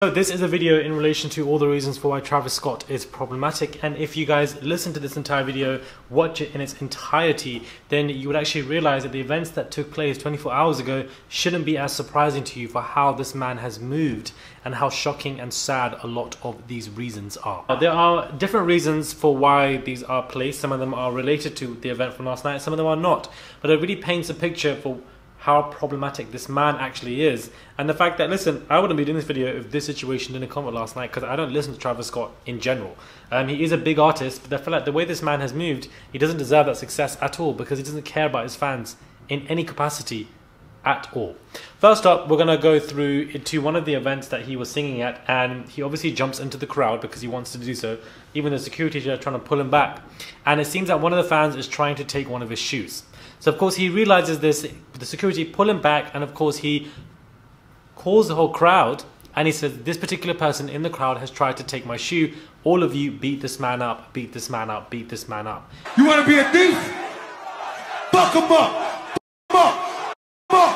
So this is a video in relation to all the reasons for why Travis Scott is problematic, and if you guys listen to this entire video, watch it in its entirety, then you would actually realize that the events that took place 24 hours ago shouldn't be as surprising to you for how this man has moved and how shocking and sad a lot of these reasons are. There are different reasons for why these are placed. Some of them are related to the event from last night, some of them are not, but it really paints a picture for how problematic this man actually is, and the fact that, listen, I wouldn't be doing this video if this situation didn't come up last night, because I don't listen to Travis Scott in general. He is a big artist, but I feel like the way this man has moved, he doesn't deserve that success at all, because he doesn't care about his fans in any capacity at all. First up, we're going to go through into one of the events that he was singing at, and he obviously jumps into the crowd because he wants to do so, even the security are trying to pull him back, and it seems that one of the fans is trying to take one of his shoes. So of course he realizes this, the security pull him back, and of course he calls the whole crowd and he says, this particular person in the crowd has tried to take my shoe. All of you beat this man up, beat this man up, beat this man up. You want to be a thief? Fuck him up! Fuck him up!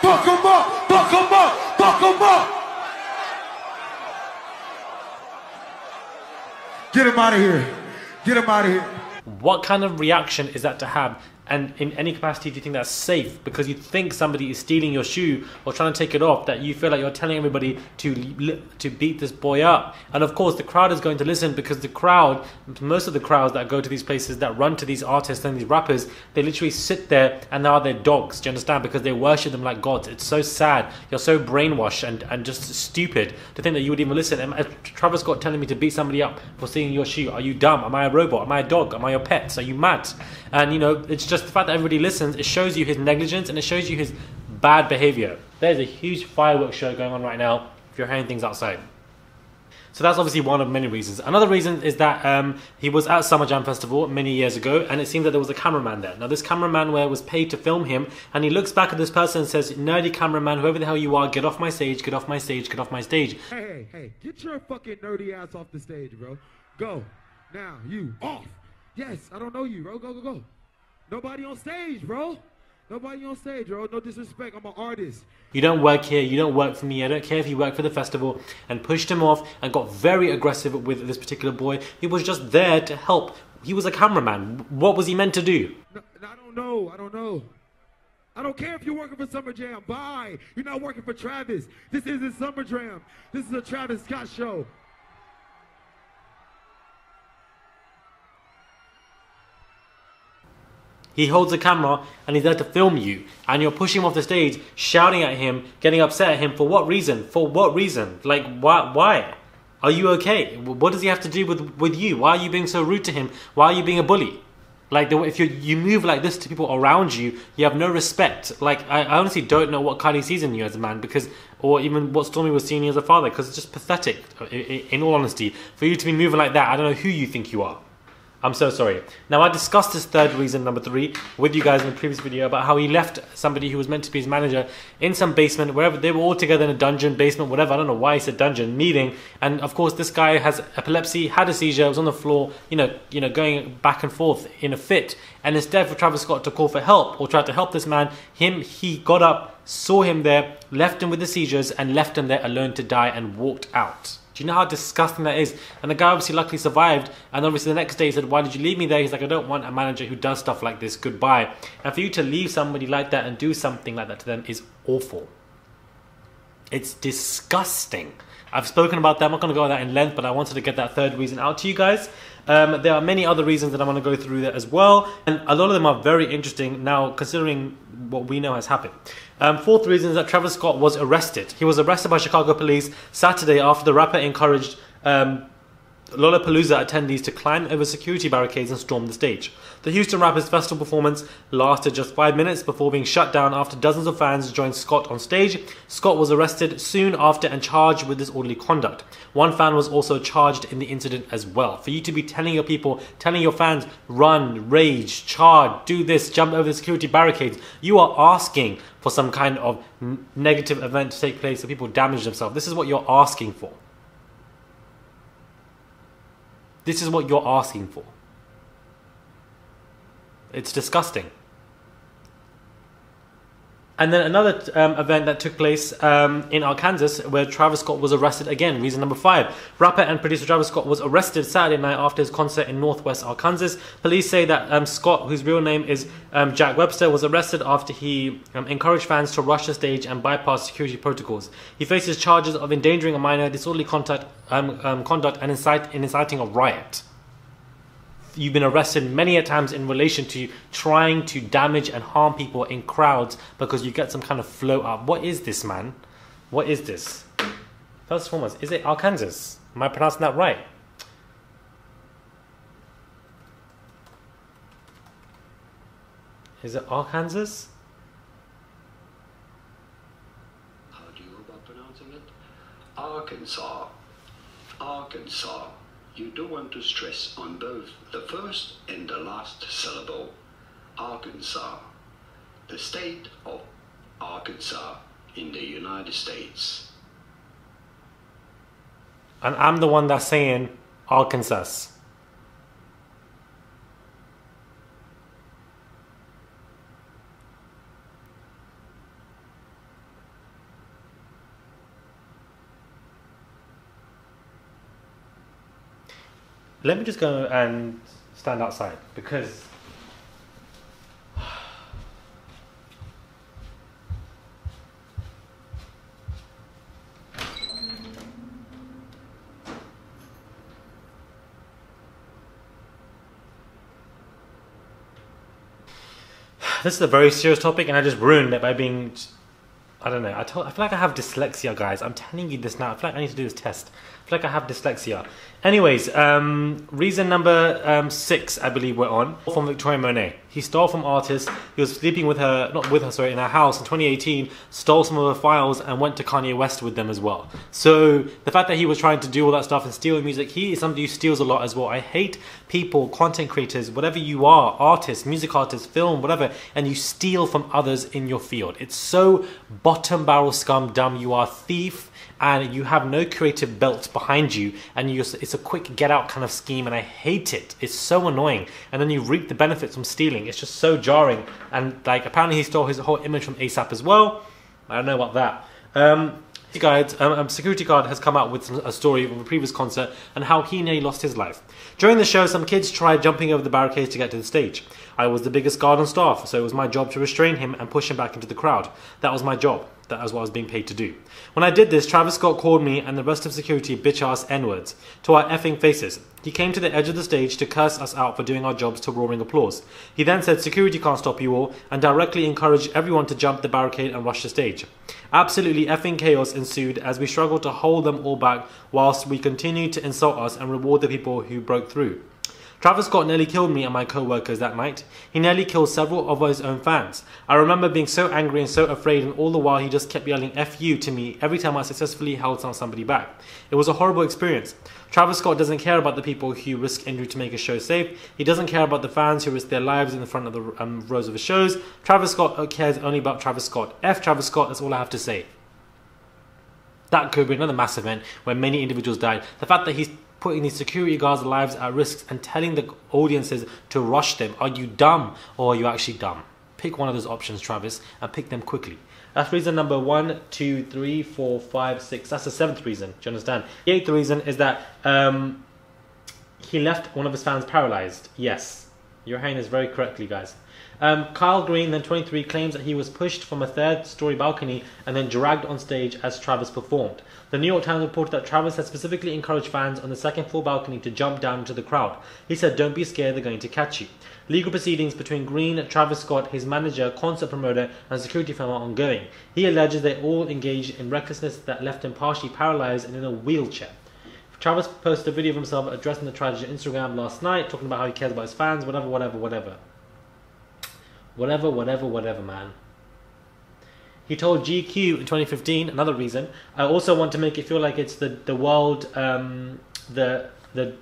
Fuck him up! Fuck him up! Fuck him up! Get him out of here. Get him out of here. What kind of reaction is that to have? And in any capacity do you think that's safe? Because you think somebody is stealing your shoe or trying to take it off, that you feel like you're telling everybody to beat this boy up. And of course the crowd is going to listen, because the crowd, most of the crowds that go to these places, that run to these artists and these rappers, they literally sit there and they are their dogs, do you understand? Because they worship them like gods. It's so sad. You're so brainwashed and just stupid to think that you would even listen. Am Travis Scott telling me to beat somebody up for stealing your shoe? Are you dumb? Am I a robot? Am I a dog? Am I your pets? Are you mad? And you know, it's just the fact that everybody listens, it shows you his negligence and it shows you his bad behavior. There's a huge fireworks show going on right now if you're hearing things outside. So that's obviously one of many reasons. Another reason is that he was at Summer Jam Festival many years ago, and it seems that there was a cameraman there. Now this cameraman was paid to film him, and he looks back at this person and says, nerdy cameraman, whoever the hell you are, get off my stage, get off my stage, get off my stage. Hey, get your fucking nerdy ass off the stage, bro. Go. Now, you off. Yes, I don't know you, bro. Go. Nobody on stage, bro. Nobody on stage, bro. No disrespect. I'm an artist. You don't work here. You don't work for me. I don't care if you work for the festival. And pushed him off and got very aggressive with this particular boy. He was just there to help. He was a cameraman. What was he meant to do? No, I don't know. I don't care if you're working for Summer Jam. Bye. You're not working for Travis. This isn't Summer Jam. This is a Travis Scott show. He holds a camera and he's there to film you, and you're pushing him off the stage, shouting at him, getting upset at him. For what reason? For what reason? Like, why? Are you okay? What does he have to do with you? Why are you being so rude to him? Why are you being a bully? Like, if you move like this to people around you, you have no respect. Like, I honestly don't know what Kylie sees in you as a man, because, or even what Stormi was seeing you as a father, because it's just pathetic, in all honesty. For you to be moving like that, I don't know who you think you are. I'm so sorry. Now, I discussed this third reason, number 3, with you guys in the previous video about how he left somebody who was meant to be his manager in some basement, wherever they were all together in a dungeon, basement, whatever. I don't know why he said dungeon, meeting. And of course, this guy has epilepsy, had a seizure, was on the floor, you know, going back and forth in a fit. And instead for Travis Scott to call for help or try to help this man, he got up, saw him there, left him with the seizures, and left him there alone to die and walked out. Do you know how disgusting that is? And the guy obviously luckily survived, and obviously the next day he said, why did you leave me there? He's like, I don't want a manager who does stuff like this, goodbye. And for you to leave somebody like that and do something like that to them is awful. It's disgusting. I've spoken about that, I'm not going to go on that in length, but I wanted to get that third reason out to you guys. There are many other reasons that I want to go through that as well, and a lot of them are very interesting now, considering what we know has happened. Fourth reason is that Travis Scott was arrested. He was arrested by Chicago police Saturday after the rapper encouraged Lollapalooza attendees to climb over security barricades and storm the stage. The Houston rapper's festival performance lasted just 5 minutes before being shut down after dozens of fans joined Scott on stage. Scott was arrested soon after and charged with disorderly conduct. One fan was also charged in the incident as well. For you to be telling your people, telling your fans, run, rage, charge, do this, jump over the security barricades, you are asking for some kind of negative event to take place so people damage themselves. This is what you're asking for. This is what you're asking for. It's disgusting. And then another event that took place in Arkansas where Travis Scott was arrested again. Reason number 5. Rapper and producer Travis Scott was arrested Saturday night after his concert in Northwest Arkansas. Police say that Scott, whose real name is Jack Webster, was arrested after he encouraged fans to rush the stage and bypass security protocols. He faces charges of endangering a minor, disorderly conduct, and inciting a riot. You've been arrested many a times in relation to trying to damage and harm people in crowds because you get some kind of float up. What is this, man? What is this? First and foremost, is it Arkansas? Am I pronouncing that right? Is it Arkansas? How do you go about pronouncing it? Arkansas. Arkansas. You don't want to stress on both the first and the last syllable. Arkansas. The state of Arkansas in the United States. And I'm the one that's saying Arkansas. Let me just go and stand outside because this is a very serious topic and I just ruined it by being, I don't know, I feel like I have dyslexia, guys. I'm telling you this now. I feel like I need to do this test. I feel like I have dyslexia. Anyways, reason number 6, I believe we're on, from Victoria Monet. He stole from artists. He was sleeping with her, not with her, sorry, in her house in 2018, stole some of her files and went to Kanye West with them as well. So the fact that he was trying to do all that stuff and steal music, he is somebody who steals a lot as well. I hate people, content creators, whatever you are, artists, music artists, film, whatever, and you steal from others in your field. It's so bottom barrel scum dumb. You are a thief and you have no creative belt behind you, and it's a quick get out kind of scheme, and I hate it. It's so annoying, and then you reap the benefits from stealing. It's just so jarring. And like, apparently he stole his whole image from ASAP as well. I don't know about that. Guys, security guard has come out with a story of a previous concert and how he nearly lost his life. During the show, some kids tried jumping over the barricades to get to the stage. I was the biggest guard on staff, so it was my job to restrain him and push him back into the crowd. That was my job. That was what I was being paid to do. When I did this, Travis Scott called me and the rest of security bitch-ass N-words to our effing faces. He came to the edge of the stage to curse us out for doing our jobs to roaring applause. He then said security can't stop you all and directly encouraged everyone to jump the barricade and rush the stage. Absolutely effing chaos ensued as we struggled to hold them all back whilst we continued to insult us and reward the people who broke through. Travis Scott nearly killed me and my co-workers that night. He nearly killed several of his own fans. I remember being so angry and so afraid, and all the while he just kept yelling F you to me every time I successfully held somebody back. It was a horrible experience. Travis Scott doesn't care about the people who risk injury to make a show safe. He doesn't care about the fans who risk their lives in the front of the rows of his shows. Travis Scott cares only about Travis Scott. F Travis Scott, that's all I have to say. That could be another massive event where many individuals died. The fact that he's putting these security guards' lives at risk and telling the audiences to rush them. Are you dumb or are you actually dumb? Pick one of those options, Travis, and pick them quickly. That's reason number 1, 2, 3, 4, 5, 6. That's the 7th reason. Do you understand? The 8th reason is that he left one of his fans paralyzed. Yes, you're hearing this very correctly, guys. Kyle Green, then 23, claims that he was pushed from a 3rd-story balcony and then dragged on stage as Travis performed. The New York Times reported that Travis had specifically encouraged fans on the 2nd-floor balcony to jump down into the crowd. He said, "Don't be scared, they're going to catch you." Legal proceedings between Green, Travis Scott, his manager, concert promoter, and security firm are ongoing. He alleges they all engaged in recklessness that left him partially paralyzed and in a wheelchair. Travis posted a video of himself addressing the tragedy on Instagram last night, talking about how he cares about his fans, whatever, man. He told GQ in 2015, another reason, "I also want to make it feel like it's the world, the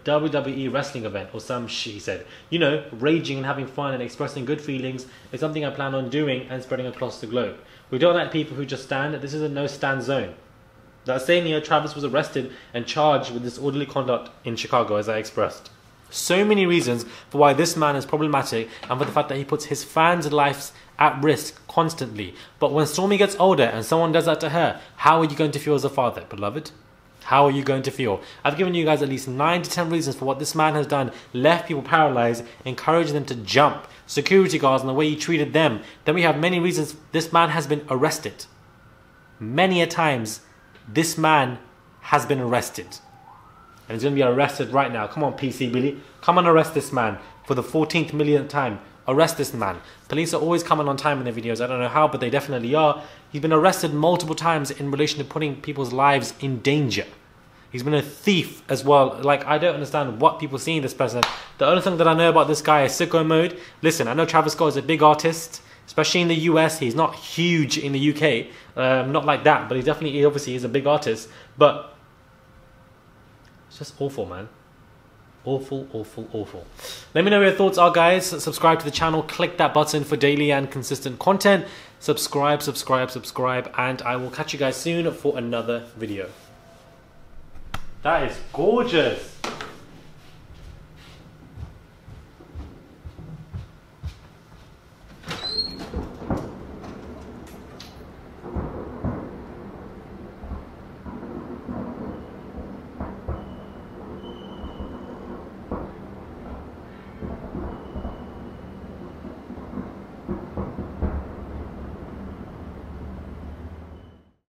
WWE wrestling event or some shit," he said. "You know, raging and having fun and expressing good feelings is something I plan on doing and spreading across the globe. We don't like people who just stand. This is a no-stand zone." That same year, Travis was arrested and charged with disorderly conduct in Chicago, as I expressed. So many reasons for why this man is problematic and for the fact that he puts his fans' lives at risk constantly. But when Stormy gets older and someone does that to her, how are you going to feel as a father, beloved? How are you going to feel? I've given you guys at least 9 to 10 reasons for what this man has done. Left people paralyzed, encouraged them to jump. Security guards and the way he treated them. Then we have many reasons this man has been arrested. Many a times, this man has been arrested. And he's going to be arrested right now. Come on, PC Billy. Come and arrest this man for the 14th millionth time. Arrest this man. Police are always coming on time in their videos. I don't know how, but they definitely are. He's been arrested multiple times in relation to putting people's lives in danger. He's been a thief as well. Like, I don't understand what people see in this person. The only thing that I know about this guy is sicko mode. Listen, I know Travis Scott is a big artist, especially in the US. He's not huge in the UK. Not like that, but he definitely, obviously, is a big artist. But it's just awful, man. Awful, awful, awful. Let me know what your thoughts are, guys. Subscribe to the channel. Click that button for daily and consistent content. Subscribe, subscribe, subscribe. And I will catch you guys soon for another video. That is gorgeous.